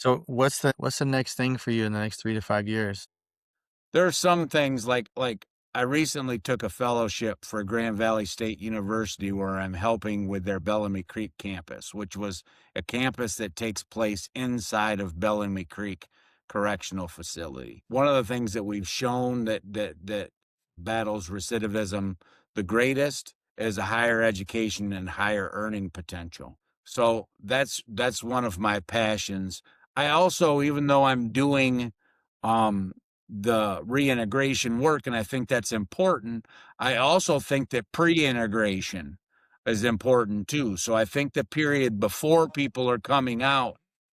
So what's the next thing for you in the next 3 to 5 years? There are some things like I recently took a fellowship for Grand Valley State University where I'm helping with their Bellamy Creek campus, which was a campus that takes place inside of Bellamy Creek Correctional Facility. One of the things that we've shown that battles recidivism the greatest is a higher education and higher earning potential. So that's one of my passions. I also, even though I'm doing um the reintegration work, and I think that's important. I also think that pre-integration is important too. So I think the period before people are coming out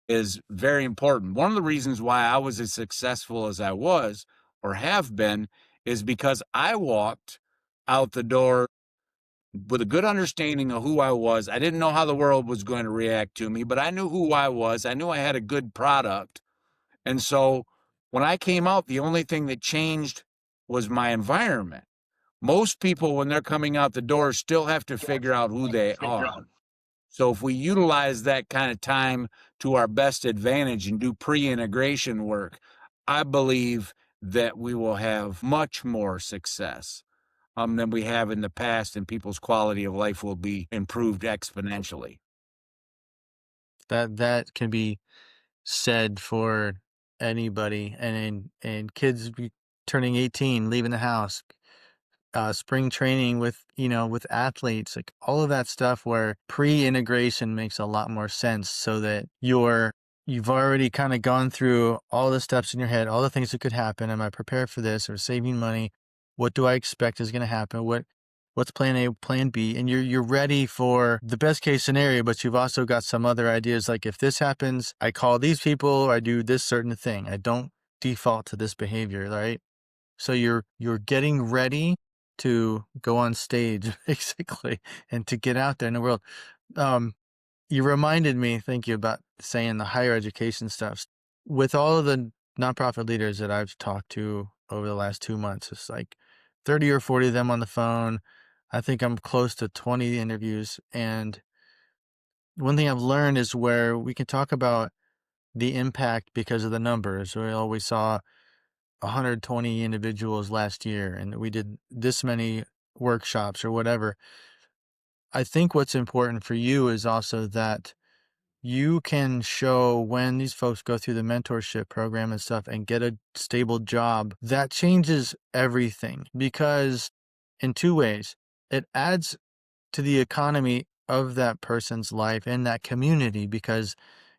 is very important. One of the reasons why I was as successful as I was or have been is because I walked out the door with a good understanding of who I was. I didn't know how the world was going to react to me, but I knew who I was. I knew I had a good product, and so when I came out, the only thing that changed was my environment. Most people, when they're coming out the door, still have to figure out who they are. So if we utilize that kind of time to our best advantage and do pre-integration work, I believe that we will have much more success than we have in the past, and people's quality of life will be improved exponentially. That can be said for anybody, and kids turning 18, leaving the house, spring training with athletes, like all of that stuff where pre-integration makes a lot more sense, so that you've already kind of gone through all the steps in your head, all the things that could happen. Am I prepared for this? Or saving money? What do I expect is going to happen? What's plan A, plan B? And you're ready for the best case scenario, but you've also got some other ideas, like if this happens, I call these people, or I do this certain thing. I don't default to this behavior, right? So you're getting ready to go on stage, basically, and to get out there in the world. Um, you reminded me, thank you, about saying the higher education stuff. With all of the nonprofit leaders that I've talked to over the last 2 months, it's like 30 or 40 of them on the phone. I think I'm close to 20 interviews. And one thing I've learned is where we can talk about the impact because of the numbers. We saw 120 individuals last year, and we did this many workshops or whatever. I think what's important for you is also that you can show, when these folks go through the mentorship program and stuff and get a stable job, that changes everything, because in two ways, it adds to the economy of that person's life and that community, because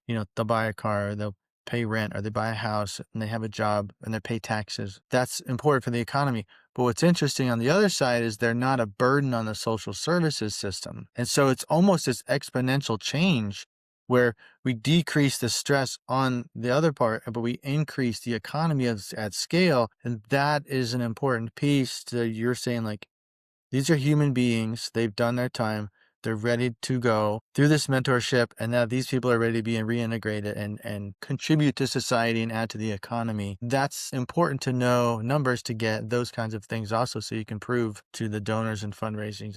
they'll buy a car, or they'll pay rent, or they buy a house and they have a job and they pay taxes. That's important for the economy. But what's interesting on the other side is they're not a burden on the social services system. And so it's almost this exponential change where we decrease the stress on the other part, but we increase the economy at scale. And that is an important piece to, you're saying, like, these are human beings. They've done their time. They're ready to go through this mentorship. And now these people are ready to be reintegrated and contribute to society and add to the economy. That's important to know numbers to get those kinds of things also, so you can prove to the donors and fundraising